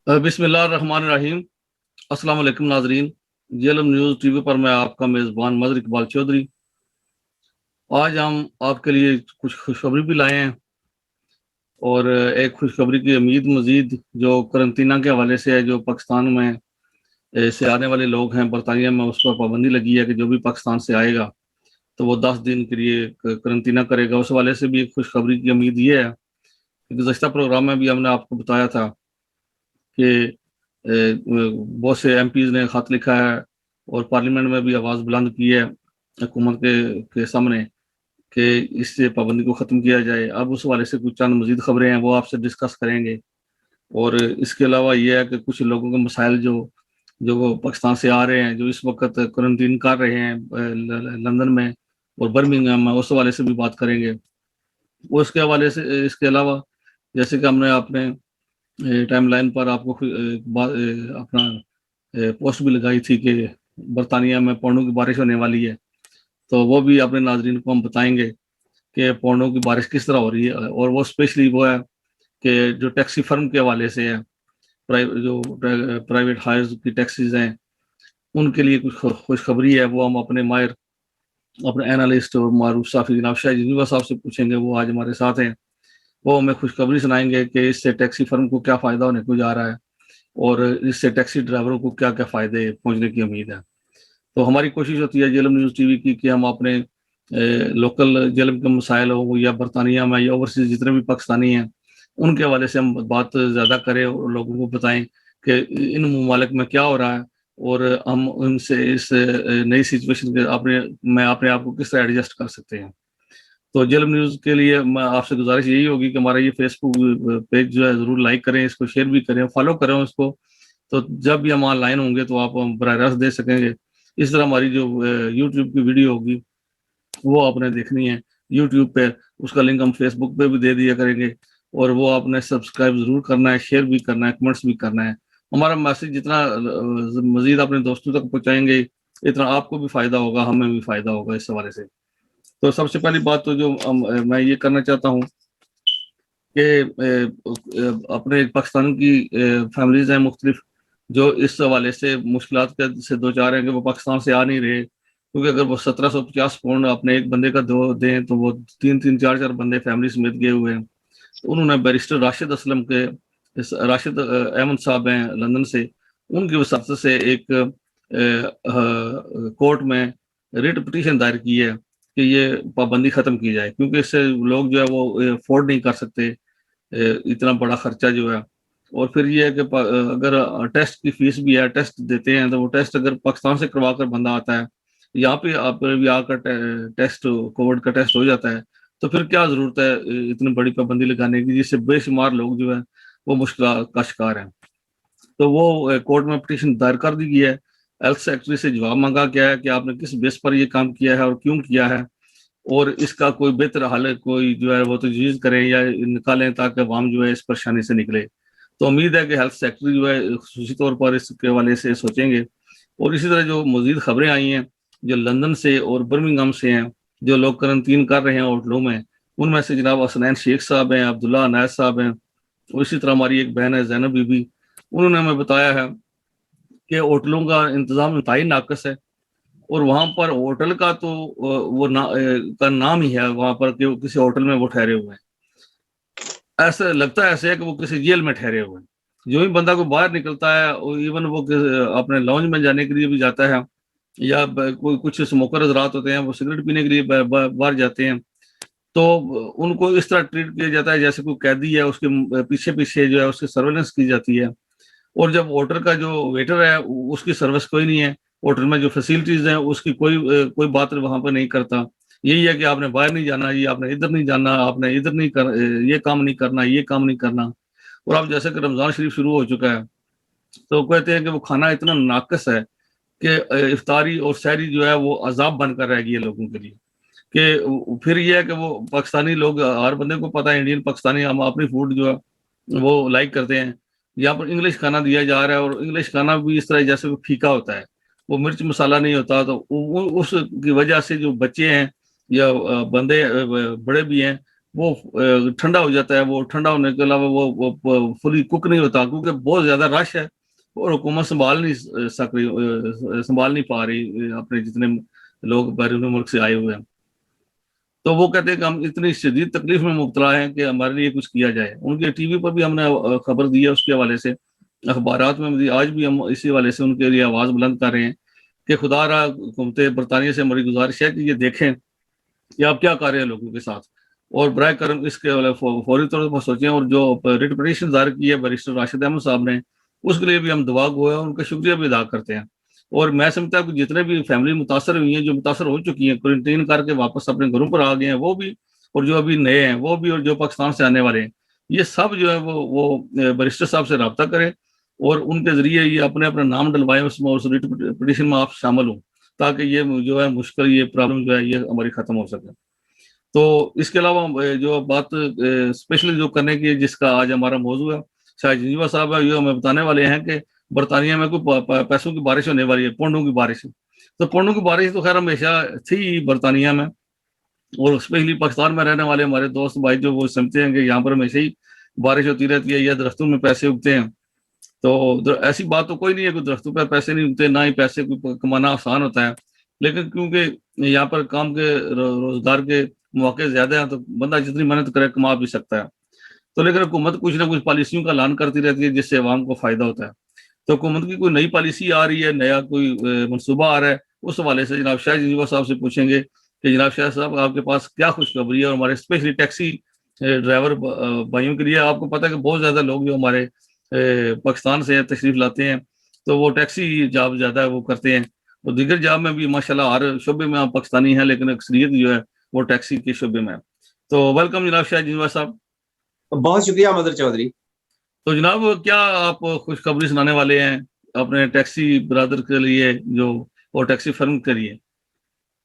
बिस्मिल्लाहिर्रहमानिर्रहीम। अस्सलाम वालेकुम नाजरीन। जेएलएम न्यूज़ टीवी पर मैं आपका मेज़बान मदर इकबाल चौधरी। आज हम आपके लिए कुछ खुशखबरी भी लाए हैं और एक खुशखबरी की उम्मीद मज़ीद जो करंतना के हवाले से है। जो पाकिस्तान में से आने वाले लोग हैं, बरतानिया में उस पर पाबंदी लगी है कि जो भी पाकिस्तान से आएगा तो वो 10 दिन के लिए करंतना करेगा। उस हवाले से भी एक खुशखबरी की उम्मीद ये है कि गुज़श्ता प्रोग्राम में भी हमने आपको बताया था कि बहुत से एमपीज ने खत लिखा है और पार्लियामेंट में भी आवाज़ बुलंद की है हुकूमत के सामने कि इससे पाबंदी को ख़त्म किया जाए। अब उस हवाले से कुछ चंद मजीद खबरें हैं, वो आपसे डिस्कस करेंगे। और इसके अलावा ये है कि कुछ लोगों के मसाइल जो जो पाकिस्तान से आ रहे हैं, जो इस वक्त क्वारंटीन कर रहे हैं लंदन में और बर्मिंघम में, उस हवाले से भी बात करेंगे। वो इसके हवाले से इसके अलावा जैसे कि हमने अपने टाइमलाइन पर आपको अपना पोस्ट भी लगाई थी कि बरतानिया में पौनों की बारिश होने वाली है, तो वो भी अपने नाजरीन को हम बताएंगे कि पौनों की बारिश किस तरह हो रही है। और वो स्पेशली वो है कि जो टैक्सी फर्म के हवाले से है, जो प्राइवेट हायर्स की टैक्सीज हैं, उनके लिए कुछ खुशखबरी है। वो हम अपने माहिर, अपने एनालिस्ट और मारूफ साफी जनाब शाह जिनीवा साहब से पूछेंगे। वो आज हमारे साथ हैं। वो हमें खुशखबरी सुनाएंगे कि इससे टैक्सी फर्म को क्या फ़ायदा होने को जा रहा है और इससे टैक्सी ड्राइवरों को क्या क्या फ़ायदे पहुंचने की उम्मीद है। तो हमारी कोशिश होती है जेएलएम न्यूज़ टीवी की कि हम अपने लोकल जेएलएम के मसाइल हो या बरतानिया में या ओवरसीज जितने भी पाकिस्तानी हैं, उनके हवाले से हम बात ज़्यादा करें और लोगों को बताएं कि इन ममालिक में क्या हो रहा है और हम उनसे इस नई सिचुएशन के अपने आप को किस तरह एडजस्ट कर सकते हैं। तो जेएलएम न्यूज़ के लिए मैं आपसे गुजारिश यही होगी कि हमारा ये फेसबुक पेज जो है ज़रूर लाइक करें, इसको शेयर भी करें, फॉलो करें उसको। तो जब भी हम ऑनलाइन होंगे तो आप बराह रास्त दे सकेंगे। इस तरह हमारी जो यूट्यूब की वीडियो होगी वो आपने देखनी है यूट्यूब पे, उसका लिंक हम फेसबुक पे भी दे दिया करेंगे। और वो आपने सब्सक्राइब ज़रूर करना है, शेयर भी करना है, कमेंट्स भी करना है। हमारा मैसेज जितना मज़ीद अपने दोस्तों तक पहुँचाएंगे, इतना आपको भी फ़ायदा होगा, हमें भी फ़ायदा होगा इस हवाले से। तो सबसे पहली बात तो जो मैं ये करना चाहता हूँ कि अपने पाकिस्तान की फैमिलीज हैं मुख्तलिफ, जो इस हवाले से मुश्किलात से दो चार हैं कि वो पाकिस्तान से आ नहीं रहे, क्योंकि अगर वो 1750 पाउंड अपने एक बंदे का दो दें तो वो तीन तीन चार चार बंदे फैमिली समेत गए हुए हैं। तो उन्होंने बैरिस्टर राशिद असलम के राशिद अहमद साहब हैं लंदन से, उनकी वसात से एक कोर्ट में रिट पिटीशन दायर की है कि ये पाबंदी ख़त्म की जाए, क्योंकि इससे लोग जो है वो अफोर्ड नहीं कर सकते इतना बड़ा खर्चा जो है। और फिर ये है कि अगर टेस्ट की फीस भी है, टेस्ट देते हैं, तो वो टेस्ट अगर पाकिस्तान से करवा कर बंदा आता है, यहाँ पे आप भी आकर टेस्ट, कोविड का टेस्ट हो जाता है, तो फिर क्या जरूरत है इतनी बड़ी पाबंदी लगाने की, जिससे बेशुमार लोग जो है वो मुश्किल का शिकार हैं। तो वो कोर्ट में पिटीशन दायर कर दी गई है। हेल्थ सेक्रेटरी से जवाब मांगा गया है कि आपने किस बेस पर ये काम किया है और क्यों किया है, और इसका कोई बेहतर हल कोई जो है वो तजवीज़ करें या निकालें ताकि अवाम जो है इस परेशानी से निकले। तो उम्मीद है कि हेल्थ सेक्रेटरी जो है खुसूसी तौर पर इसके हवाले से सोचेंगे। और इसी तरह जो मजीद खबरें आई हैं जो लंदन से और बर्मिंघम से हैं, जो लोग करंटीन कर रहे हैं होटलों में, उनमें से जनाब हसनैन शेख साहब हैं, अब्दुल्ला अनैस साहब हैं, और इसी तरह हमारी एक बहन है जैनब बीबी। उन्होंने हमें बताया है कि होटलों का इंतज़ाम इंतहाई नाकस है, और वहां पर होटल का तो का नाम ही है वहां पर कि वो किसी होटल में वो ठहरे हुए हैं। ऐसा लगता है ऐसे है कि वो किसी जेल में ठहरे हुए हैं। जो ही बंदा को बाहर निकलता है, इवन वो अपने लॉन्ज में जाने के लिए भी जाता है, या कोई कुछ स्मोकर हजरात होते हैं वो सिगरेट पीने के लिए बाहर जाते हैं, तो उनको इस तरह ट्रीट किया जाता है जैसे कोई कैदी है, उसके पीछे पीछे जो है उसकी सर्वेलेंस की जाती है। और जब होटल का जो वेटर है उसकी सर्विस कोई नहीं है, होटल में जो फैसिलिटीज हैं उसकी कोई बात वहां पर नहीं करता। यही है कि आपने बाहर नहीं जाना, ये आपने इधर नहीं जाना, आपने इधर नहीं कर, ये काम नहीं करना, ये काम नहीं करना। और अब जैसे कि रमजान शरीफ शुरू हो चुका है, तो कहते हैं कि वो खाना इतना नाकस है कि इफ्तारी और सहरी जो है वो अजाब बनकर रह गई है लोगों के लिए। कि फिर ये है कि वो पाकिस्तानी लोग, हर बंदे को पता है इंडियन पाकिस्तानी हम अपनी फूड जो है वो लाइक करते हैं। यहाँ पर इंग्लिश खाना दिया जा रहा है, और इंग्लिश खाना भी इस तरह जैसे वो फीका होता है, वो मिर्च मसाला नहीं होता। तो उसकी वजह से जो बच्चे हैं या बंदे बड़े भी हैं, वो ठंडा हो जाता है, वो ठंडा होने के अलावा वो फुली कुक नहीं होता, क्योंकि बहुत ज्यादा रश है और हुकूमत संभाल नहीं पा रही अपने जितने लोग बैरून मुल्क से आए हुए हैं। तो वो कहते हैं कि हम इतनी शदीद तकलीफ में मुब्तला हैं कि हमारे लिए कुछ किया जाए। उनके टीवी पर भी हमने खबर दी है उसके हवाले से, अखबारात में भी आज भी हम इसी हवाले से उनके लिए आवाज़ बुलंद कर रहे हैं कि खुदारा हुकूमत बरतानिया से हमारी गुजारिश है कि ये देखें कि आप क्या कर रहे हैं लोगों के साथ, और बराए करम इसके फौरी तौर पर सोचें। और जो रिट पटिशन दायर की है बैरिस्टर राशिद अहमद साहब ने, उसके लिए भी हम दुआ गो है, उनका शुक्रिया भी अदा करते हैं। और मैं समझता हूँ कि जितने भी फैमिली मुतासर हुई हैं, जो मुतासर हो चुकी हैं, क्वारंटीन करके वापस अपने घरों पर आ गए हैं वो भी, और जो अभी नए हैं वो भी, और जो पाकिस्तान से आने वाले हैं, ये सब जो है वो बैरिस्टर साहब से रब्ता करें और उनके जरिए ये अपने अपना नाम डलवाएं उसमें, और उस रिट पटिशन में आप शामिल हों, ताकि ये जो है मुश्किल, ये प्रॉब्लम जो है ये हमारी खत्म हो सके। तो इसके अलावा जो बात स्पेशली जो करने की, जिसका आज हमारा मौजू है, शायद जिंजीवा साहब है, ये हमें बताने वाले हैं कि बरतानिया में कोई पैसों की बारिश होने वाली है, पौंडों की बारिश। तो पौंडों की बारिश तो खैर हमेशा थी बरतानिया में, और स्पेशली पाकिस्तान में रहने वाले हमारे दोस्त भाई जो वो समझते हैं कि यहाँ पर हमेशा ही बारिश होती रहती है या दरख्तों में पैसे उगते हैं। तो ऐसी बात तो कोई नहीं है कि दरख्तों पर पैसे नहीं उगते, ना ही पैसे कमाना आसान होता है। लेकिन क्योंकि यहाँ पर काम के रोजगार के मौके ज्यादा हैं, तो बंदा जितनी मेहनत करे कमा भी सकता है। तो लेकिन हुकूमत कुछ ना कुछ पॉलिसियों का ऐलान करती रहती है जिससे अवाम को फायदा होता है। तो हुकूमत की कोई नई पॉलिसी आ रही है, नया कोई मनसूबा आ रहा है, उस हवाले से जनाब शाह जिंजीवा साहब से पूछेंगे कि जनाब शाह साहब आपके पास क्या खुशखबरी है। और हमारे स्पेशली टैक्सी ड्राइवर भाइयों के लिए, आपको पता है कि बहुत ज्यादा लोग जो हमारे पाकिस्तान से तशरीफ लाते हैं, तो वो टैक्सी जॉब ज्यादा है वो करते हैं। और दीगर जॉब में भी माशाल्लाह हर शोबे में आप पाकिस्तानी हैं, लेकिन अक्सरियत जो है वो टैक्सी के शोबे में है। तो वेलकम जनाब शाह जिंजीवा साहब। बहुत शुक्रिया मदर चौधरी। तो जनाब क्या आप खुशखबरी सुनाने वाले हैं अपने टैक्सी ब्रदर के लिए, जो और टैक्सी फर्म के लिए?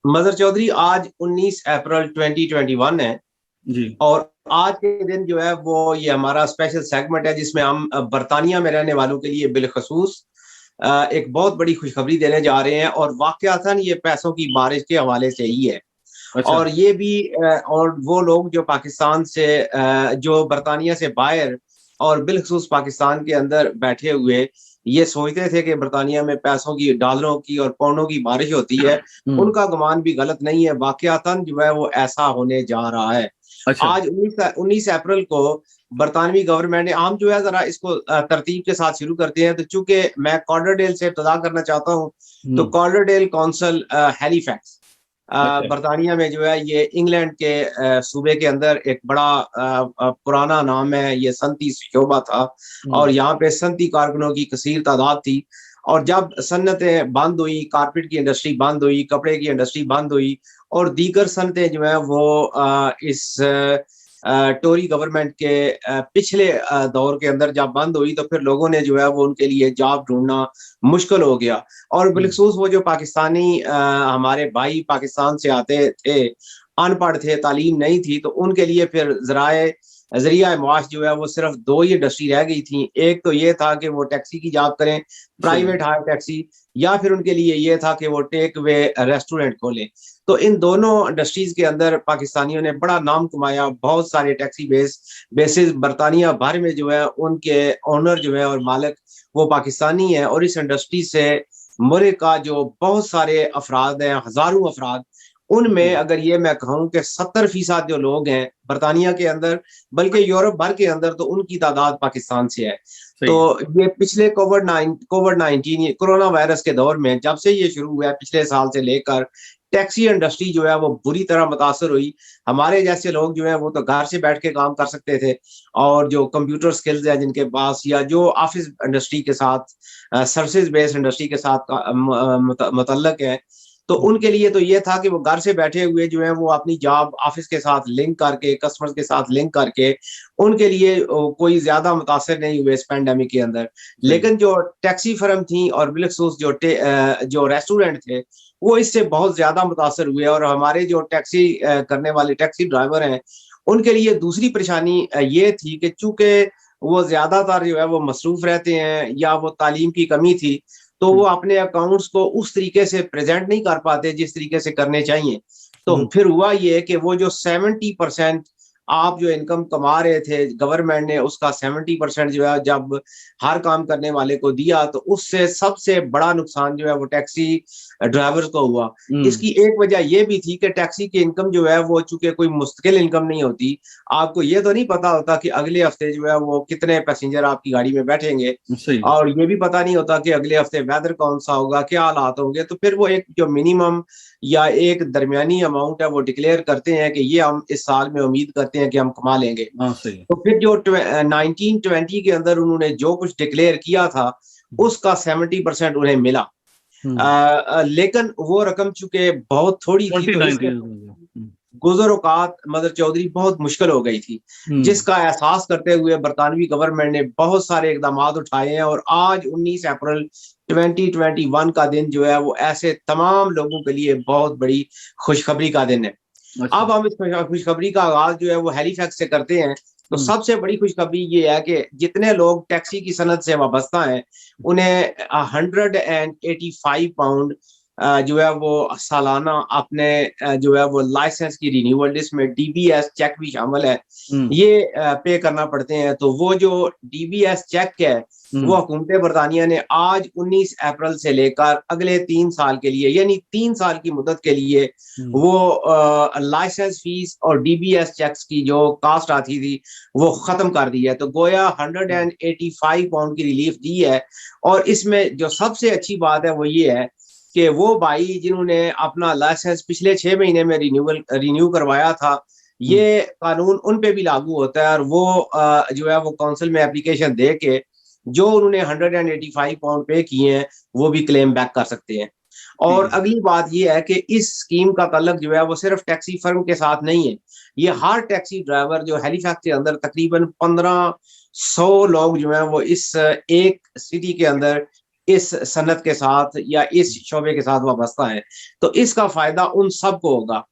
मदर चौधरी, आज 19 अप्रैल 2021 है। जी। और आज के दिन जो है वो ये हमारा स्पेशल सेगमेंट है जिसमें हम बरतानिया में रहने वालों के लिए बिलखसूस एक बहुत बड़ी खुशखबरी देने जा रहे हैं। और वाकयातन ये पैसों की बारिश के हवाले से ही है। अच्छा। और ये भी और वो लोग जो पाकिस्तान से जो बरतानिया से बाहर और बिलखसूस पाकिस्तान के अंदर बैठे हुए ये सोचते थे कि बरतानिया में पैसों की, डॉलरों की और पाउंडों की बारिश होती है, उनका गुमान भी गलत नहीं है। वाकयातन जो है वो ऐसा होने जा रहा है। अच्छा। आज 19 अप्रैल को बरतानवी गवर्नमेंट ने, हम जो है जरा इसको तरतीब के साथ शुरू करते हैं। तो चूंकि मैं कॉर्डरडेल से इब्तदा करना चाहता हूँ, तो कॉर्डरडेल काउंसिल हैलीफैक्स अच्छा। बरतानिया में जो है ये इंग्लैंड के सूबे के अंदर एक बड़ा पुराना नाम है। ये सनती शोबा था और यहाँ पे सनती कारकुनों की कसीर तादाद थी। और जब सन्नतें बंद हुई, कारपेट की इंडस्ट्री बंद हुई, कपड़े की इंडस्ट्री बंद हुई और दीगर सनतें जो है वो इस टोरी गवर्नमेंट के पिछले दौर के अंदर जब बंद हुई, तो फिर लोगों ने जो है वो उनके लिए जॉब ढूंढना मुश्किल हो गया। और बिलखसूस वो जो पाकिस्तानी हमारे भाई पाकिस्तान से आते थे, अनपढ़ थे, तालीम नहीं थी, तो उनके लिए फिर जरिया मुआश जो है वो सिर्फ दो ही इंडस्ट्री रह गई थी। एक तो ये था कि वो टैक्सी की जॉब करें, प्राइवेट हायर टैक्सी, या फिर उनके लिए ये था कि वो टेक वे रेस्टोरेंट खोलें। तो इन दोनों इंडस्ट्रीज के अंदर पाकिस्तानियों ने बड़ा नाम कमाया। बहुत सारे टैक्सी बेसिस बरतानिया भर में जो है उनके ओनर जो है और मालिक वो पाकिस्तानी है। और इस इंडस्ट्री से मुल्क का जो बहुत सारे अफराद हैं, हजारों अफराद, उनमें अगर ये मैं कहूँ कि 70% जो लोग हैं बरतानिया के अंदर, बल्कि यूरोप भर के अंदर, तो उनकी तादाद पाकिस्तान से है। तो ये पिछले कोविड-19 कोरोना वायरस के दौर में जब से ये शुरू हुआ है, पिछले साल से लेकर, टैक्सी इंडस्ट्री जो है वो बुरी तरह मुतासर हुई। हमारे जैसे लोग जो है वो तो घर से बैठ के काम कर सकते थे, और जो कंप्यूटर स्किल्स है जिनके पास, या जो ऑफिस इंडस्ट्री के साथ, सर्विस बेस्ड इंडस्ट्री के साथ मुतल्लक है, तो उनके लिए तो ये था कि वो घर से बैठे हुए जो है वो अपनी जॉब ऑफिस के साथ लिंक करके, कस्टमर्स के साथ लिंक करके, उनके लिए कोई ज्यादा मुतासर नहीं हुए इस पैंडेमिक के अंदर। लेकिन जो टैक्सी फर्म थी और बिलखसूस जो रेस्टोरेंट थे, वो इससे बहुत ज्यादा मुतासर हुए। और हमारे जो टैक्सी करने वाले टैक्सी ड्राइवर हैं, उनके लिए दूसरी परेशानी ये थी कि चूंकि वो ज्यादातर जो है वो मसरूफ रहते हैं, या वो तालीम की कमी थी, तो वो अपने अकाउंट्स को उस तरीके से प्रेजेंट नहीं कर पाते जिस तरीके से करने चाहिए। तो फिर हुआ ये कि वो जो 70% आप जो इनकम कमा रहे थे, गवर्नमेंट ने उसका 70% जो है जब हर काम करने वाले को दिया, तो उससे सबसे बड़ा नुकसान जो है वो टैक्सी ड्राइवर्स को हुआ। इसकी एक वजह ये भी थी कि टैक्सी की इनकम जो है वो चूंकि कोई मुस्तकिल इनकम नहीं होती, आपको ये तो नहीं पता होता कि अगले हफ्ते जो है वो कितने पैसेंजर आपकी गाड़ी में बैठेंगे, सही। और ये भी पता नहीं होता कि अगले हफ्ते वेदर कौन सा होगा, क्या हालात होंगे। तो फिर वो एक जो मिनिमम या एक दरमियानी अमाउंट है वो डिक्लेयर करते हैं कि ये हम इस साल में उम्मीद करते हैं कि हम कमा लेंगे। हाँ सही। तो फिर जो 1920 के अंदर उन्होंने जो कुछ डिक्लेयर किया था उसका 70% उन्हें मिला। लेकिन वो रकम चूंकि बहुत थोड़ी थी, तो इसके 2019 गुजर औकात मदर चौधरी बहुत मुश्किल हो गई थी, जिसका एहसास करते हुए बरतानवी गवर्नमेंट ने बहुत सारे इकदाम उठाए हैं। और आज 19 अप्रैल 2021 का दिन जो है वो ऐसे तमाम लोगों के लिए बहुत बड़ी खुशखबरी का दिन है। अच्छा। अब हम इस खुशखबरी का आगाज जो है वो हैलीफैक्स से करते हैं। तो सबसे बड़ी खुशखबरी ये है कि जितने लोग टैक्सी की सनत से वाबस्ता हैं, उन्हें 185 पाउंड जो है वो सालाना अपने जो है वो लाइसेंस की रिन्यूअल, जिसमें डीबीएस चेक भी शामिल है, ये पे करना पड़ते हैं। तो वो जो डीबीएस चेक है वो हुकूमत बरतानिया ने आज 19 अप्रैल से लेकर अगले 3 साल के लिए, यानी 3 साल की मुद्दत के लिए, वो लाइसेंस फीस और डीबीएस चेक्स की जो कास्ट आती थी वो खत्म कर दी है। तो गोया 185 पाउंड की रिलीफ दी है। और इसमें जो सबसे अच्छी बात है वो ये है कि वो भाई जिन्होंने अपना लाइसेंस पिछले 6 महीने में रिन्यू करवाया था, ये कानून उन पे भी लागू होता है। और वो जो है वो काउंसिल में एप्लीकेशन दे के जो उन्होंने 185 पाउंड पे किए हैं वो भी क्लेम बैक कर सकते हैं। और अगली बात ये है कि इस स्कीम का ताल्लुक जो है वो सिर्फ टैक्सी फर्म के साथ नहीं है, ये हर टैक्सी ड्राइवर जो हैलीफैक्स के अंदर तकरीबन 1500 लोग जो है वो इस एक सिटी के अंदर इस सनत के साथ या इस शोबे के साथ वाबस्ता है, तो इसका फायदा उन सबको होगा।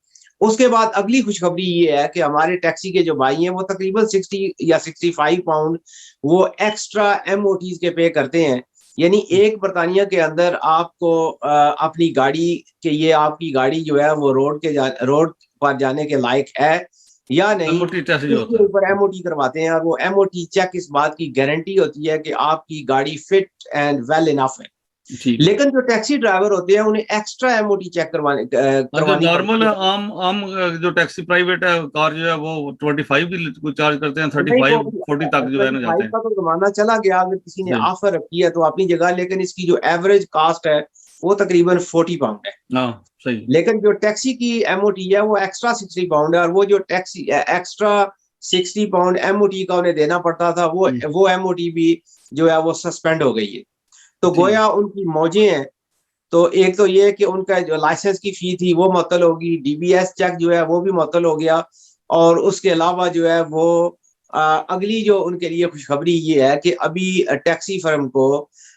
उसके बाद अगली खुशखबरी ये है कि हमारे टैक्सी के जो भाई हैं वो तकरीबन 60 या 65 पाउंड वो एक्स्ट्रा एमओटीज के पे करते हैं। यानी एक बरतानिया के अंदर आपको अपनी गाड़ी के, ये आपकी गाड़ी जो है वो रोड पर जाने के लायक है या नहीं, एमओटी टेस्ट जो होता इसके है, ऊपर एमओटी करवाते हैं। और वो एमओटी चेक इस बात की गारंटी होती है कि आपकी गाड़ी फिट एंड वेल इनफ है। लेकिन जो टैक्सी ड्राइवर होते हैं उन्हें एक्स्ट्रा एमओटी चेक करवानी नॉर्मल पड़ती है। आम जो टैक्सी प्राइवेट है कार जो है वो 25 भी चार्ज करते हैं, 35 40 तक जो है ना जाते हैं। का तो जमाना चला गया, अगर किसी ने ऑफर रखी है तो अपनी जगह, लेकिन इसकी जो एवरेज कास्ट है वो तकरीबन 40 पाउंड है। हाँ सही। लेकिन जो टैक्सी की एमओटी है वो एक्स्ट्रा 60 पाउंड है। और वो जो टैक्सी एक्स्ट्रा 60 पाउंड एमओटी का उन्हें देना पड़ता था, वो एमओटी भी जो है वो सस्पेंड हो गई है। तो गोया उनकी मौजें हैं। तो एक तो ये कि उनका जो लाइसेंस की फी थी वो मुअत्तल होगी, डीबीएस चेक जो है वो भी मुअत्तल हो गया। और उसके अलावा जो है वो अगली जो उनके लिए खुशखबरी ये है कि अभी टैक्सी फर्म को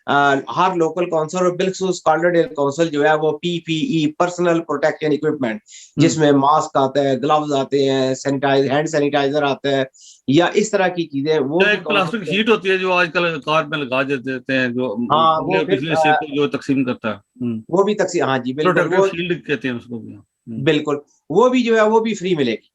हर लोकल काउंसिल और बिलखसूस कार्डियल काउंसिल जो है वो पीपीई पर्सनल प्रोटेक्शन इक्विपमेंट, जिसमें मास्क आता है, ग्लव्स आते हैं, हैंड सैनिटाइजर आता है, या इस तरह की चीजें, वो एक प्लास्टिक शीट होती है जो आजकल कार में लगा देते हैं, जो हाँ वो पिछले से को जो तकसीम करता है, वो भी तकसीम, हाँ जी बिल्कुल, प्रोटेक्टिव शील्ड कहते हैं उसको भी। बिल्कुल वो भी जो है वो भी फ्री मिलेगी।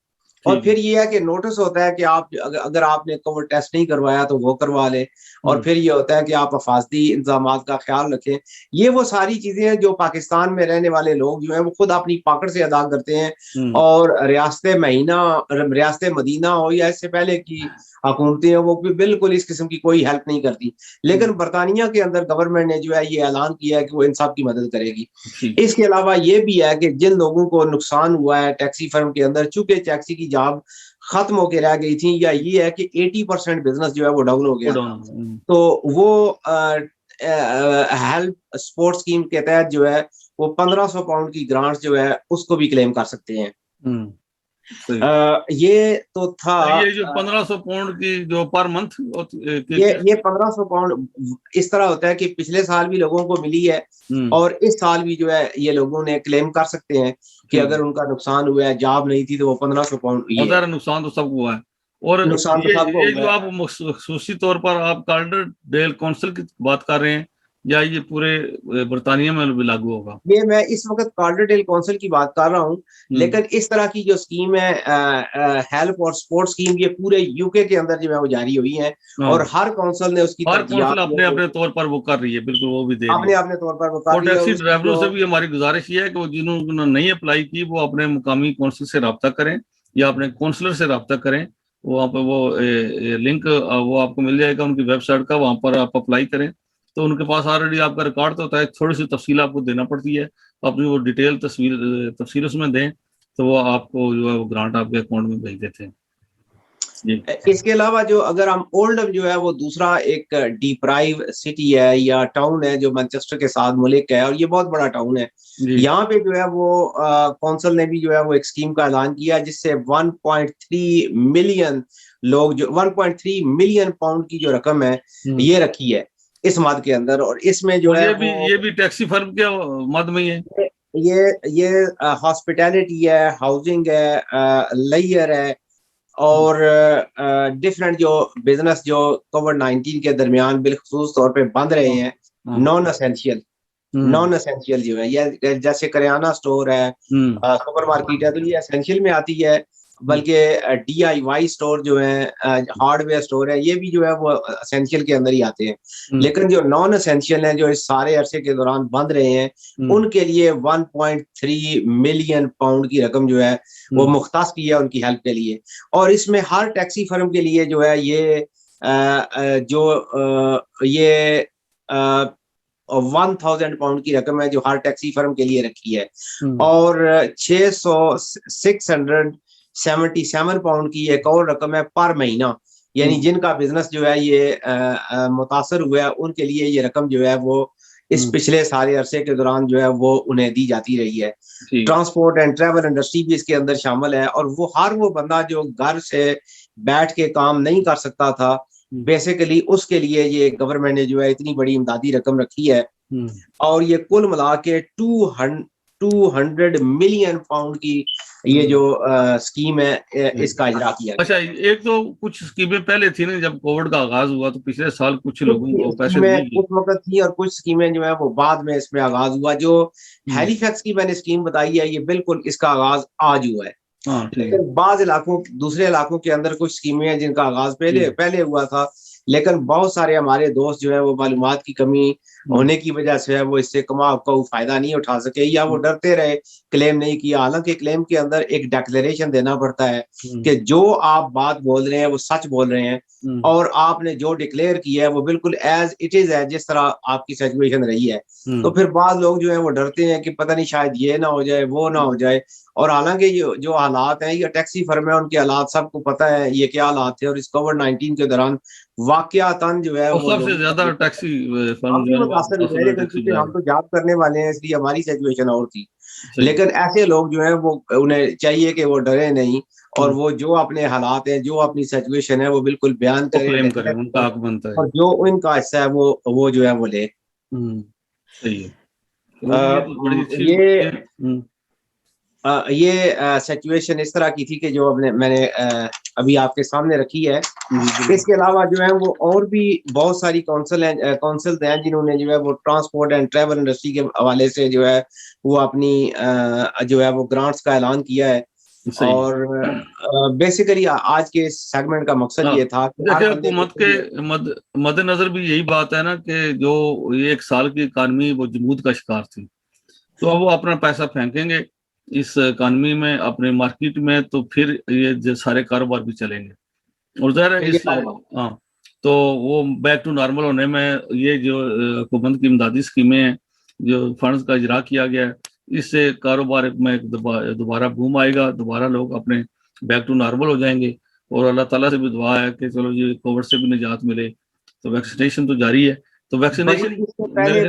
और फिर ये है कि नोटिस होता है कि आप अगर आपने कोविड टेस्ट नहीं करवाया तो वो करवा ले। और फिर ये होता है कि आप हिफाजती इंतजामात का ख्याल रखें। ये वो सारी चीजें हैं जो पाकिस्तान में रहने वाले लोग जो है वो खुद अपनी पॉकेट से अदा करते हैं। और रियासत मदीना हो या इससे पहले की हुकूमतें हैं, वो भी बिल्कुल इस किस्म की कोई हेल्प नहीं करती। लेकिन बरतानिया के अंदर गवर्नमेंट ने जो है ये ऐलान किया है कि वो इन सब की मदद करेगी। इसके अलावा ये भी है कि जिन लोगों को नुकसान हुआ है टैक्सी फर्म के अंदर, चूंकि टैक्सी की जॉब खत्म होकर रह गई थी, या ये है कि 80% बिजनेस जो है वो डाउन हो गया था, तो वो हेल्प स्पोर्ट्स स्कीम के तहत जो है वो 1500 पाउंड की ग्रांट जो है उसको भी क्लेम कर सकते हैं। ये तो था। ये जो 1500 पाउंड की जो पर मंथ ये 1500 पाउंड इस तरह होता है कि पिछले साल भी लोगों को मिली है और इस साल भी जो है ये लोगों ने क्लेम कर सकते हैं कि अगर उनका नुकसान हुआ है, जॉब नहीं थी, तो वो 1500 पाउंड नुकसान तो सबको हुआ है। और नुकसान तो सबको ये जो आप खसूसी तौर पर आप कार्डियल काउंसिल की बात कर रहे हैं, या ये पूरे बरतानिया में भी लागू होगा? ये मैं इस वक्त कार्डिडेल काउंसिल की बात कर रहा हूँ, लेकिन इस तरह की जो स्कीम है हेल्प और सपोर्ट स्कीम, ये पूरे यूके के अंदर जो है वो जारी हुई है, और हर काउंसिल ने उसकी हर तरजीहात कौंसिल अपने अपने तौर पर वो कर रही है, बिल्कुल वो भी दे रही अपने है। अपने तौर पर वो कर और रही है। और टैक्सी उसकी ड्राइवरों जो से भी हमारी गुजारिश ये है कि वो जिन्होंने नहीं अप्लाई की वो अपने मुकामी कौंसिल से रब्ता करें या अपने काउंसलर से रब्ता करें। वहाँ पर वो लिंक वो आपको मिल जाएगा उनकी वेबसाइट का, वहाँ पर आप अप्लाई करें तो उनके पास ऑलरेडी आपका रिकॉर्ड तो होता है, थोड़ी सी तफसील आपको देना पड़ती है, अपनी वो डिटेल तफसील उसमें दें तो वो आपको जो है वो ग्रांट आपके अकाउंट में भेज देते हैं जी। इसके अलावा जो अगर हम ओल्डम जो है वो दूसरा एक डिप्राइव सिटी है या टाउन है जो मैनचेस्टर के साथ मुल्क है, और ये बहुत बड़ा टाउन है। जी यहाँ पे जो है वो कौंसिल ने भी जो है वो एक स्कीम का ऐलान किया जिससे 1.3 मिलियन लोग, जो 1.3 मिलियन पाउंड की जो रकम है ये रखी है इस मद के अंदर, और इसमें जो और है ये भी टैक्सी फर्म के मद में ही है। ये हॉस्पिटैलिटी है, हाउसिंग है, लेयर है, और डिफरेंट जो बिजनेस जो कोविड-19 के दरमियान बिलखसूस तौर पे बंद रहे हैं, हाँ नॉन एसेंशियल जो है, ये जैसे करियाना स्टोर है, सुपरमार्केट है, तो ये एसेंशियल में आती है। बल्कि DIY स्टोर जो है, हार्डवेयर स्टोर है, ये भी जो है वो एसेंशियल के अंदर ही आते हैं। लेकिन जो नॉन एसेंशियल हैं जो इस सारे अरसे के दौरान बंद रहे हैं, उनके लिए 1.3 मिलियन पाउंड की रकम जो है वो मुख्तास की है उनकी हेल्प के लिए। और इसमें हर टैक्सी फर्म के लिए जो है ये 1000 पाउंड की रकम है जो हर टैक्सी फर्म के लिए रखी है, और 677 पाउंड की एक और रकम है पर महीना, यानी जिनका बिजनेस जो है ये मुतासर हुआ है उनके लिए ये रकम जो है वो इस पिछले सारे अरसे के दौरान जो है वो उन्हें दी जाती रही है। ट्रांसपोर्ट एंड ट्रैवल इंडस्ट्री भी इसके अंदर शामिल है, और वो हर वो बंदा जो घर से बैठ के काम नहीं कर सकता था, बेसिकली उसके लिए ये गवर्नमेंट ने जो है इतनी बड़ी इमदादी रकम रखी है, और ये कुल मिला के 200 मिलियन पाउंड की ये जो स्कीम है इसका इजरा किया गया। अच्छा, एक तो कुछ स्कीमें पहले थी ना, जब कोविड का आगाज हुआ तो पिछले साल कुछ लोगों को पैसे दिए गए उस वक्त थी, और कुछ स्कीमें जो है वो बाद में इसमें आगाज हुआ। जो हैलीफैक्स की मैंने स्कीम बताई है, ये बिल्कुल इसका आगाज आज हुआ है। लेकिन बाज़ इलाकों, दूसरे इलाकों के अंदर कुछ स्कीमें हैं जिनका आगाज पहले हुआ था, लेकिन बहुत सारे हमारे दोस्त जो है वो मालूमात की कमी होने की वजह से है वो इससे कोई फायदा नहीं उठा सके, या वो डरते रहे, क्लेम नहीं किया। हालांकि क्लेम के अंदर एक डिक्लेरेशन देना पड़ता है कि जो आप बात बोल रहे हैं वो सच बोल रहे हैं, और आपने जो डिक्लेयर किया है वो बिल्कुल एज इट इज है, जिस तरह आपकी सिचुएशन रही है। तो फिर बाद लोग जो है वो डरते हैं कि पता नहीं शायद ये ना हो जाए, वो ना हो जाए। और हालांकि जो हालात हैं, ये टैक्सी फर्म है, उनके हालात सबको पता है ये क्या हालात थे, और इस कोविड-19 के दौरान वाकयातन जो है वो सबसे ज्यादा टैक्सी फर्म जो है मुतासर हुए हैं, क्योंकि हम तो जॉब करने वाले हैं इसलिए हमारी सिचुएशन और थी। लेकिन ऐसे लोग जो है वो, उन्हें चाहिए कि वो डरे नहीं, और वो जो अपने हालात हैं, जो अपनी सिचुएशन है वो बिल्कुल बयान क्लेम करें, करें, उनका हक बनता है। और जो उनका हिस्सा है वो जो है वो ले। सही है, ये तो बड़ी अच्छी ये सिचुएशन इस तरह की थी कि जो मैंने अभी आपके सामने रखी है। इसके अलावा जो है वो और भी बहुत सारी काउंसिल्स हैं जिन्होंने जो है वो ट्रांसपोर्ट एंड ट्रैवल इंडस्ट्री के हवाले से जो है वो अपनी जो है वो ग्रांट्स का ऐलान किया है। और बेसिकली आज के सेगमेंट का मकसद ये था कि देखिए, हुकूमत के मद्देनजर भी यही बात है ना कि जो ये एक साल की इकानमी वो जमूद का शिकार थी, तो अब वो अपना पैसा फेंकेंगे इस इकानमी में, अपने मार्केट में, तो फिर ये सारे कारोबार भी चलेंगे। और ज़ाहिर है इस तो वो बैक टू नॉर्मल होने में ये जो हुकूमत की इमदादी स्कीमें हैं, जो फंड्स का इजरा किया गया है, इससे कारोबार में दोबारा बूम आएगा, दोबारा लोग अपने बैक टू नॉर्मल हो जाएंगे। और अल्लाह ताला से भी दुआ है कि चलो ये कोविड से भी निजात मिले। तो वैक्सीनेशन तो जारी है, तो वैक्सीनेशन पहले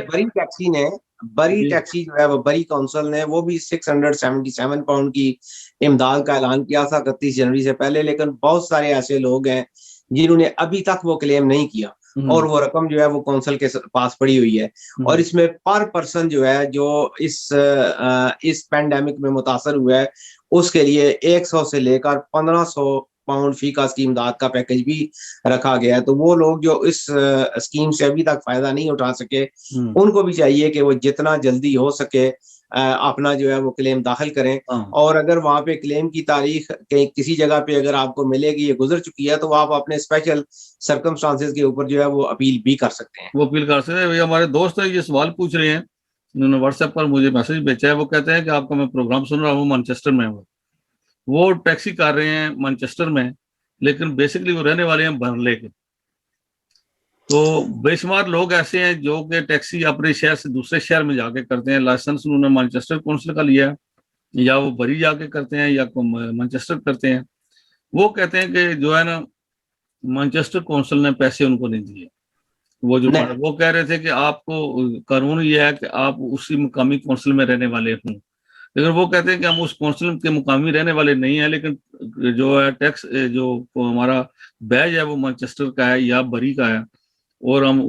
बरी टैक्सी जो है वो बरी काउंसिल ने वो भी 677 पाउंड की इमदाद का ऐलान किया था 31 जनवरी से पहले। लेकिन बहुत सारे ऐसे लोग हैं जिन्होंने अभी तक वो क्लेम नहीं किया, और वो रकम जो है वो काउंसिल के पास पड़ी हुई है। और इसमें पर पर्सन जो है जो इस पैंडेमिक में मुतासर हुआ है उसके लिए 100 से लेकर 1500 पाउंड फी का स्कीम दाद का पैकेज भी रखा गया है। तो वो लोग जो इस स्कीम से अभी तक फायदा नहीं उठा सके, उनको भी चाहिए कि वो जितना जल्दी हो सके अपना जो है वो क्लेम दाखिल करें। और अगर वहाँ पे क्लेम की तारीख कहीं किसी जगह पे अगर आपको मिलेगी, ये गुजर चुकी है, तो आप अपने स्पेशल सर्कमस्टांसेस के ऊपर जो है वो अपील भी कर सकते हैं। वो अपील कर सकते हैं। हमारे दोस्त है ये सवाल पूछ रहे हैं, उन्होंने व्हाट्सएप पर मुझे मैसेज भेजा है। वो कहते हैं कि आपका मैं प्रोग्राम सुन रहा हूँ, मैनचेस्टर में हूँ। वो टैक्सी कर रहे हैं मैनचेस्टर में, लेकिन बेसिकली वो रहने वाले हैं बर्नले के। तो बेशुमार लोग ऐसे हैं जो कि टैक्सी अपने शहर से दूसरे शहर में जाके करते हैं। लाइसेंस उन्होंने मैनचेस्टर काउंसिल का लिया है, या वो बरी जाके करते हैं या मैनचेस्टर करते हैं। वो कहते हैं कि जो है ना, मैनचेस्टर काउंसिल ने पैसे उनको नहीं दिए। वो जो नहीं, वो कह रहे थे कि आपको कानून ये है कि आप उसी मुकामी काउंसिल में रहने वाले हों, लेकिन वो कहते हैं कि हम उस काउंसिल के मुकामी रहने वाले नहीं है, लेकिन जो है टैक्स जो हमारा बैज है वो मैनचेस्टर का है या बरी का है, और हम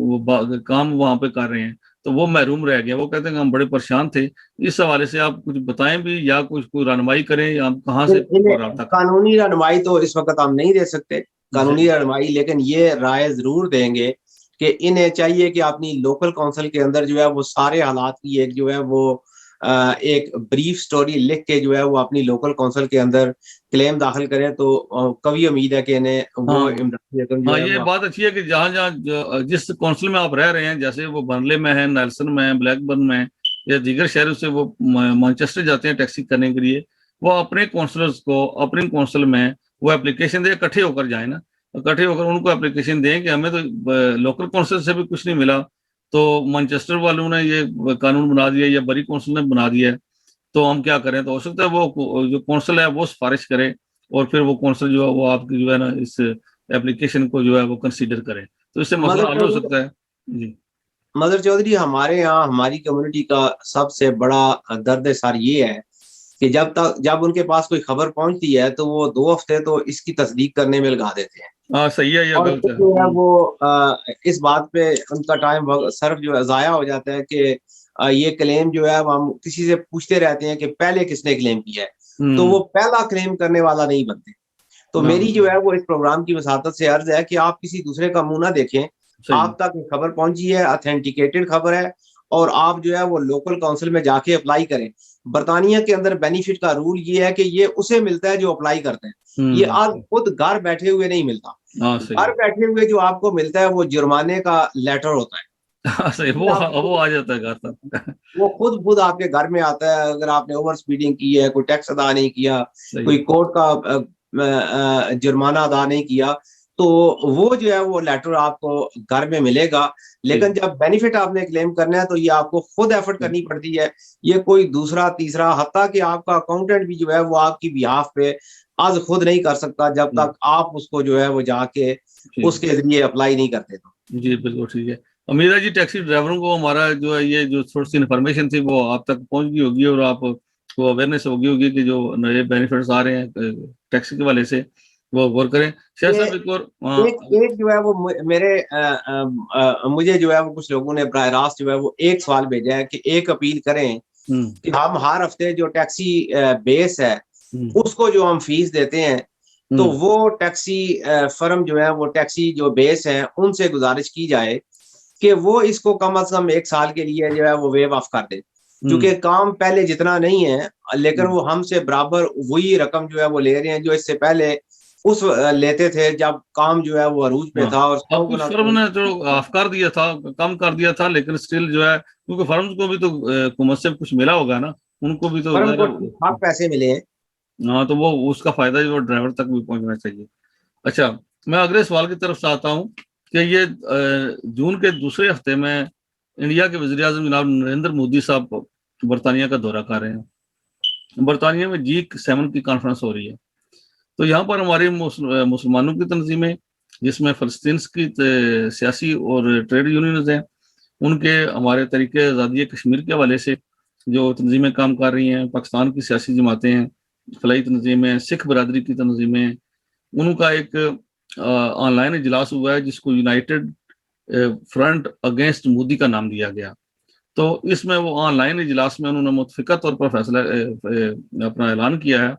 काम वहां पे कर रहे हैं, तो वो महरूम रह गया। वो कहते हैं कि हम बड़े परेशान थे। इस हवाले से आप कुछ बताएं भी, या कुछ कोई रहनुमाई करें, या हम कहाँ से इन्हें रब्ता करें? कानूनी रहनुमाई तो इस वक्त हम नहीं दे सकते, कानूनी जी रहनुमाई, लेकिन ये राय जरूर देंगे कि इन्हें चाहिए कि अपनी लोकल काउंसिल के अंदर जो है वो सारे हालात की एक जो है वो एक ब्रीफ स्टोरी लिख के जो है वो अपनी लोकल काउंसिल के अंदर क्लेम दाखिल करें, तो कभी उम्मीद है कि इन्हें वो हाँ इमदादी रकम जो हाँ, है ये वो। बात अच्छी है कि जहाँ जहाँ जिस काउंसिल में आप रह रहे हैं, जैसे वो बर्नले में है, नेल्सन में है, ब्लैकबर्न में है, या दीगर शहरों से वो मैनचेस्टर जाते हैं टैक्सी करने के लिए, वो अपने काउंसलर्स को अपने काउंसिल में वो एप्लीकेशन दे, इकट्ठे होकर जाए ना, इकट्ठे होकर उनको एप्लीकेशन दें कि हमें तो लोकल काउंसिल से भी कुछ नहीं मिला, तो मैनचेस्टर वालों ने ये कानून बना दिया या बरी काउंसिल ने बना दिया है, तो हम क्या करें? तो हो सकता है वो जो काउंसिल है वो सिफारिश करे, और फिर वो काउंसिल जो है वो आपकी जो है ना इस एप्लीकेशन को जो है वो कंसीडर करें, तो इससे मसला मदर हल हो चौधरी सकता है। जी मदर चौधरी, हमारे यहाँ हमारी कम्युनिटी का सबसे बड़ा दर्द सर ये है कि जब उनके पास कोई खबर पहुंचती है तो वो 2 हफ्ते तो इसकी तस्दीक करने में लगा देते हैं, हाँ, सही है या और गलत फिर है? जो है वो इस बात पे उनका टाइम सर्फ जो है जाया हो जाता है कि ये क्लेम जो है वो हम किसी से पूछते रहते हैं कि पहले किसने क्लेम किया है, तो वो हम्म। पहला क्लेम करने वाला नहीं बनते। तो हाँ मेरी जो है वो इस प्रोग्राम की वसातत से अर्ज है कि आप किसी दूसरे का मुंह ना देखें, सही है। आप तक खबर पहुंची है, ऑथेंटिकेटेड खबर है, और आप जो है वो लोकल काउंसिल में जाके अप्लाई करें। बर्तानिया के अंदर बेनिफिट का रूल ये है कि ये उसे मिलता है जो अप्लाई करते हैं, ये आज हम्म। खुद घर बैठे हुए नहीं मिलता। हाँ सही घर है। बैठे हुए जो आपको मिलता है वो जुर्माने का लेटर होता है। हाँ सही, ये वो आपको आ जाता है घर तक। वो खुद आपके घर में आता है, अगर आपने ओवर स्पीडिंग की है, कोई टैक्स अदा नहीं किया, सही कोई है। कोर्ट का जुर्माना अदा नहीं किया, तो वो जो है वो लेटर आपको घर में मिलेगा। लेकिन ठीक जब बेनिफिट आपने क्लेम करना है तो ये आपको खुद एफर्ट ठीक करनी पड़ती है। ये कोई दूसरा तीसरा, हत्ता कि आपका अकाउंटेंट भी जो है वो आपकी बिहाफ पे आज खुद नहीं कर सकता जब ठीक तक आप उसको जो है वो जाके ठीक। उसके जरिए अप्लाई नहीं करते। तो जी बिल्कुल ठीक है। अमीरा जी, टैक्सी ड्राइवरों को हमारा जो है ये जो थोड़ी सी इन्फॉर्मेशन थी वो आप तक पहुंच गई होगी, और आपको अवेयरनेस होगी होगी कि जो नए बेनिफिट्स आ रहे हैं टैक्सी के वाले से, वो गौर करें। शायद ये साहब एक और एक एक जो है वो मेरे मुझे जो है वो कुछ लोगों ने बराह रास्त जो है वो एक सवाल भेजा है कि एक अपील करें हम्म कि हम हर हफ्ते जो टैक्सी बेस है हम्म उसको जो हम फीस देते हैं, तो हम्म वो टैक्सी फर्म जो है वो टैक्सी जो बेस है उनसे गुजारिश की जाए कि वो इसको कम से कम 1 साल के लिए जो है वो वेव ऑफ कर दे। हम्म क्योंकि काम पहले जितना नहीं है, लेकिन हम्म। वो हमसे बराबर वही रकम जो है वो ले रहे हैं जो इससे पहले उस लेते थे जब काम जो है वो अरूज पे हाँ, था और अब 100 कुछ गुना फर्म ने जो हाफ कर दिया था, कम कर दिया था, लेकिन स्टिल जो है, क्योंकि फर्म्स को भी तो हुकूमत से कुछ मिला होगा ना, उनको भी तो फर्म को ज़रा। ठीक ठाक पैसे मिले हैं। हाँ, तो वो उसका फायदा जो ड्राइवर तक भी पहुंचना चाहिए। अच्छा, मैं अगले सवाल की तरफ से आता हूँ कि ये जून के दूसरे हफ्ते में इंडिया के वज़ीर आज़म जनाब नरेंद्र मोदी साहब बरतानिया का दौरा कर रहे हैं। बरतानिया में G7 की कॉन्फ्रेंस हो रही है, तो यहाँ पर हमारे मुसलमानों की तंजीमें, जिसमें फ़लस्तीन की सियासी और ट्रेड यूनियंस हैं, उनके हमारे तरीके आज़ादी कश्मीर के हवाले से जो तंजीमें काम कर रही हैं, पाकिस्तान की सियासी जमातें हैं, फलाई तंजीमें, सिख बरदरी की तंजीमें, उनका एक ऑनलाइन इजलास हुआ है जिसको यूनाइटेड फ्रंट अगेंस्ट मोदी का नाम दिया गया। तो इसमें वो ऑनलाइन इजलास में उन्होंने मुतफिका तौर पर फैसला अपना ऐलान किया है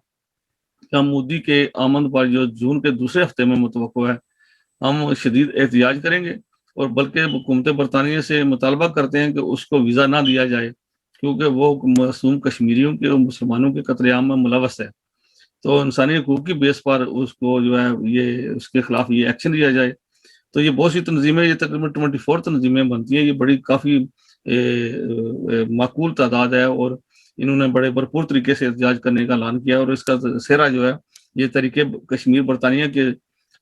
कि मोदी के आमद पर जो जून के दूसरे हफ्ते में मुतवक्को है, हम शदीद एहतिजाज करेंगे और बल्कि हुकूमत बरतानिया से मुतालबा करते हैं कि उसको वीज़ा ना दिया जाए, क्योंकि वो मासूम कश्मीरियों के और मुसलमानों के कत्लेआम में मुलवस है। तो इंसानी हकूक की बेस पर उसको जो है ये उसके खिलाफ ये एक्शन लिया जाए। तो ये बहुत सी तंजीमें, ये तकरीबन 24 तंजीमें बनती हैं, ये बड़ी काफ़ी माकूल तादाद है और इन्होंने बड़े भरपूर तरीके से एहतजाज करने का ऐलान किया और इसका सेहरा जो है ये तरीके कश्मीर बरतानिया के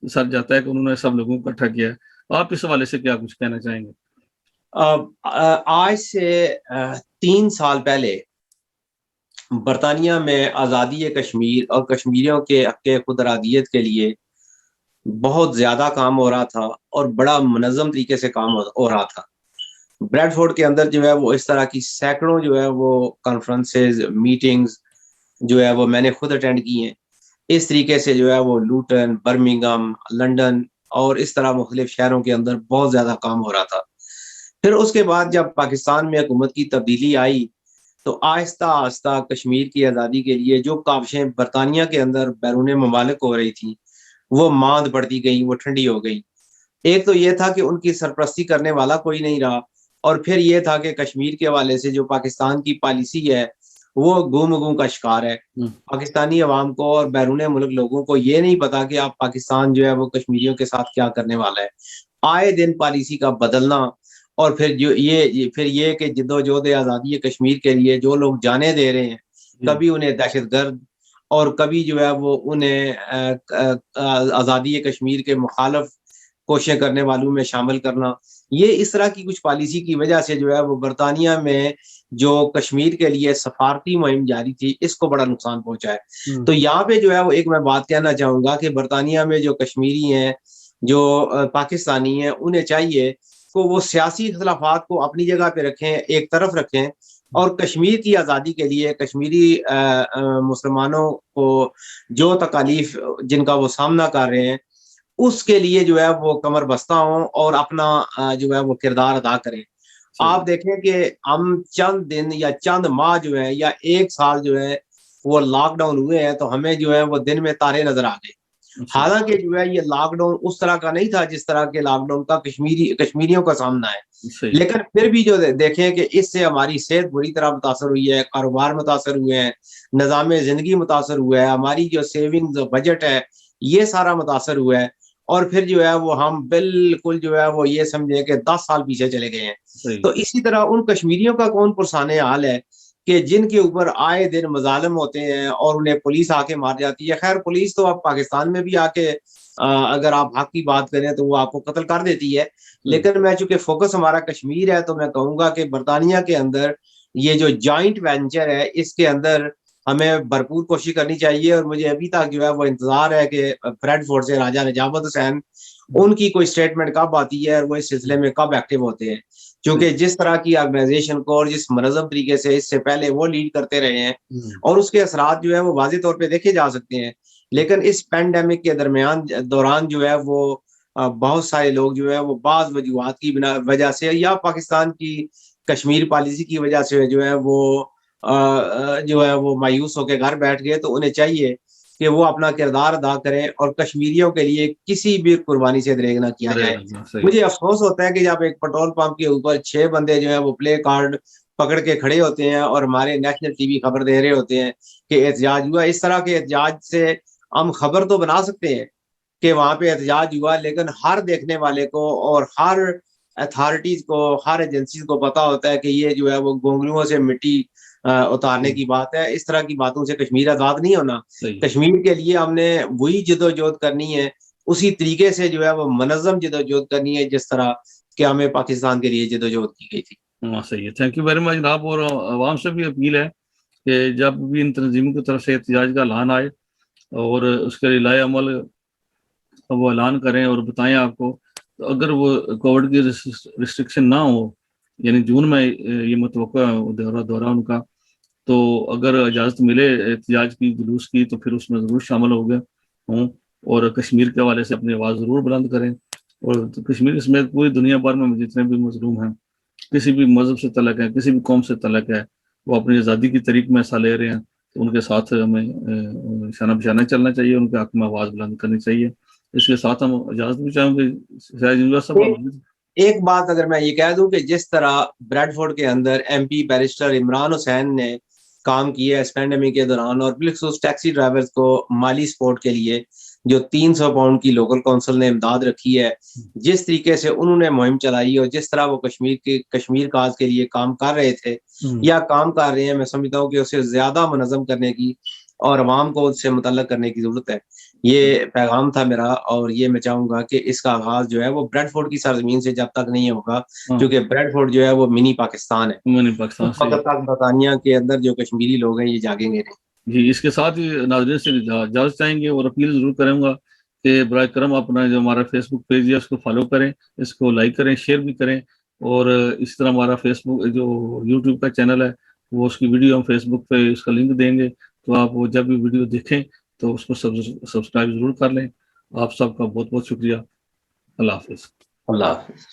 सर जाता है कि उन्होंने सब लोगों को इकट्ठा किया है। आप इस हवाले से क्या कुछ कहना चाहेंगे? आज से 3 साल पहले बरतानिया में आज़ादी कश्मीर और कश्मीरियों के हक़ खुदरादियत के लिए बहुत ज़्यादा काम हो रहा था और बड़ा मुनज़्ज़म तरीके से काम हो रहा था। ब्रैडफोर्ड के अंदर जो है वो इस तरह की सैकड़ों जो है वो कॉन्फ्रेंसेस, मीटिंग्स जो है वो मैंने खुद अटेंड की हैं। इस तरीके से जो है वो लूटन, बर्मिंघम, लंदन और इस तरह मुख्तलिफ शहरों के अंदर बहुत ज़्यादा काम हो रहा था। फिर उसके बाद जब पाकिस्तान में हुकूमत की तब्दीली आई, तो आहिस्ता-आहिस्ता कश्मीर की आज़ादी के लिए जो काविशें बरतानिया के अंदर बैरून ममालिक हो रही थी, वो मांद पड़ती गई, वो ठंडी हो गई। एक तो ये था कि उनकी सरपरस्ती करने वाला कोई नहीं रहा और फिर ये था कि कश्मीर के हवाले से जो पाकिस्तान की पॉलिसी है, वो गूम-गूम का शिकार है। हुँ, पाकिस्तानी अवाम को और बैरून मुल्क लोगों को ये नहीं पता कि अब पाकिस्तान जो है वो कश्मीरियों के साथ क्या करने वाला है। आए दिन पॉलिसी का बदलना और फिर जो फिर ये कि जद्दोजहद आज़ादी कश्मीर के लिए जो लोग जानें दे रहे हैं, जी, कभी उन्हें दहशतगर्द और कभी जो है वो उन्हें आज़ादी कश्मीर के मुखालिफ कोशिशें करने वालों में शामिल करना। ये इस तरह की कुछ पॉलिसी की वजह से जो है वो बरतानिया में जो कश्मीर के लिए सफारती मुहिम जारी थी, इसको बड़ा नुकसान पहुँचा है। हुँ, तो यहाँ पे जो है वो एक मैं बात कहना चाहूँगा कि बरतानिया में जो कश्मीरी हैं, जो पाकिस्तानी हैं, उन्हें चाहिए कि वो सियासी इख्तिलाफ़ात को अपनी जगह पे रखें, एक तरफ रखें और कश्मीर की आज़ादी के लिए कश्मीरी मुसलमानों को जो तकालीफ जिनका वो सामना कर रहे हैं, उसके लिए जो है वो कमर बस्ता हों और अपना जो है वो किरदार अदा करें। सही, आप देखें कि हम चंद दिन या चंद माह जो है या 1 साल जो है वो लॉकडाउन हुए हैं, तो हमें जो है वो दिन में तारे नज़र आ गए। अच्छा, हालाँकि जो है ये लॉकडाउन उस तरह का नहीं था जिस तरह के लॉकडाउन का कश्मीरियों का सामना है। सही, लेकिन फिर भी जो देखें कि इससे हमारी सेहत बुरी तरह मुतासर हुई है, कारोबार मुतासर हुए हैं, निज़ाम ज़िंदगी मुतासर हुआ है, हमारी जो सेविंग्स बजट है, ये सारा मुतासर हुआ है और फिर जो है वो हम बिल्कुल जो है वो ये समझें कि 10 साल पीछे चले गए हैं। सही, तो इसी तरह उन कश्मीरियों का कौन पुरसाने हाल है कि जिनके ऊपर आए दिन मज़ालिम होते हैं और उन्हें पुलिस आके मार जाती है। ख़ैर पुलिस तो अब पाकिस्तान में भी आके अगर आप हक़ की बात करें तो वो आपको कत्ल कर देती है। सही, लेकिन मैं चूँकि फ़ोकस हमारा कश्मीर है तो मैं कहूँगा कि बरतानिया के अंदर ये जो जॉइंट वेंचर है इसके अंदर हमें भरपूर कोशिश करनी चाहिए और मुझे अभी तक जो है वो इंतज़ार है कि ब्रैडफोर्ड से राजा नजामत हुसैन हुँ, उनकी कोई स्टेटमेंट कब आती है और वो इस हुँ, सिलसिले में कब एक्टिव होते हैं। सही, क्योंकि जिस तरह की ऑर्गेनाइज़ेशन को और जिस मुनज़्ज़म तरीके से इससे पहले वो लीड करते रहे हैं हुँ, और उसके असरात जो है वो वाज़ेह तौर पे देखे जा सकते हैं। लेकिन इस पैंडेमिक के दौरान जो है वो बहुत सारे लोग जो है वो बाज़ वजूहात की वजह से या पाकिस्तान की कश्मीर पॉलिसी की वजह से जो है वो जो है वो मायूस होके घर बैठ गए। तो उन्हें चाहिए कि वो अपना किरदार अदा करें और कश्मीरियों के लिए किसी भी कुर्बानी से दरेग ना किया जाए। रहेगा, सही, मुझे अफ़सोस होता है कि जब एक पेट्रोल पंप के ऊपर 6 बंदे जो है वो प्ले कार्ड पकड़ के खड़े होते हैं और हमारे नेशनल टीवी खबर दे रहे होते हैं कि एहतजाज हुआ। इस तरह के एहतजाज से हम खबर तो बना सकते हैं कि वहाँ पे एहतजाज हुआ, लेकिन हर देखने वाले को और हर अथॉरिटीज़ को, हर एजेंसीज़ को पता होता है कि ये जो है वो गोंगलुओं से मिट्टी उतारने हुँ, की बात है। इस तरह की बातों से कश्मीर आज़ाद नहीं होना। सही, कश्मीर के लिए हमने वही जद्दोजहद करनी है, उसी तरीके से जो है वो मुनज़्ज़म जद्दोजहद करनी है जिस तरह कि हमें पाकिस्तान के लिए जद्दोजहद की गई थी। हाँ, सही है। थैंक यू वेरी मच जनाब और अवाम से भी अपील है कि जब भी इन तंजीमों की तरफ से एहतजाज का ऐलान आए और उसके लिए लाए अमल वो ऐलान करें और बताएं आपको। तो अगर वो कोविड की रिस्ट्रिक्शन ना हो, यानी जून में ये मुतवक्का दौरा उनका, तो अगर इजाज़त मिले एहतजाज की, जुलूस की, तो फिर उसमें ज़रूर शामिल हो गए हों और कश्मीर के हवाले से अपनी आवाज़ ज़रूर बुलंद करें। और तो कश्मीर समेत पूरी दुनिया भर में जितने भी मज़लूम हैं, किसी भी मज़हब से तल्लुक़ है, किसी भी कौम से तल्लुक़ है, वो अपनी आज़ादी की तहरीक में हिस्सा ले रहे हैं तो उनके साथ हमें शाना बिशाना चलना चाहिए, उनके हक में आवाज़ बुलंद करनी चाहिए। इसके साथ हम इजाज़त भी चाहेंगे शायद यूनिवर्स साहब आप। एक बात अगर मैं ये कह दूं कि जिस तरह ब्रेडफोर्ड के अंदर एमपी बैरिस्टर इमरान हुसैन ने काम किया इस पैंडेमिक के दौरान और बिलखुसूस टैक्सी ड्राइवर्स को माली सपोर्ट के लिए जो 300 पाउंड की लोकल काउंसिल ने इमदाद रखी है, जिस तरीके से उन्होंने मुहिम चलाई और जिस तरह वो कश्मीर काज के लिए काम कर रहे थे या काम कर रहे हैं, मैं समझता हूँ कि उसे ज्यादा मुनज़्ज़म करने की और अवाम को उससे मुतल्लक करने की जरूरत है। ये पैगाम था मेरा और ये मैं चाहूंगा कि इसका आगाज जो है वो ब्रेडफोर्ड की सरजमीन से जब तक नहीं होगा, क्योंकि ब्रेडफोर्ड जो है वो मिनी पाकिस्तान है। मैंने उस पाकिस्तान से वक्त तक बरतानिया के अंदर जो कश्मीरी लोग हैं ये जागेंगे नहीं। जी, इसके साथ ही नाज़रीन से इजाज़त चाहेंगे और अपील ज़रूर करूँगा कि बराए करम अपना जो हमारा फेसबुक पेज है उसको फॉलो करें, इसको लाइक करें, शेयर भी करें। और इस तरह हमारा फेसबुक जो यूट्यूब का चैनल है वो उसकी वीडियो हम फेसबुक पे उसका लिंक देंगे, तो आप वो जब भी वीडियो देखें तो उसको सब्सक्राइब ज़रूर कर लें। आप सबका बहुत बहुत शुक्रिया। अल्लाह हाफिज़। अल्लाह हाफिज।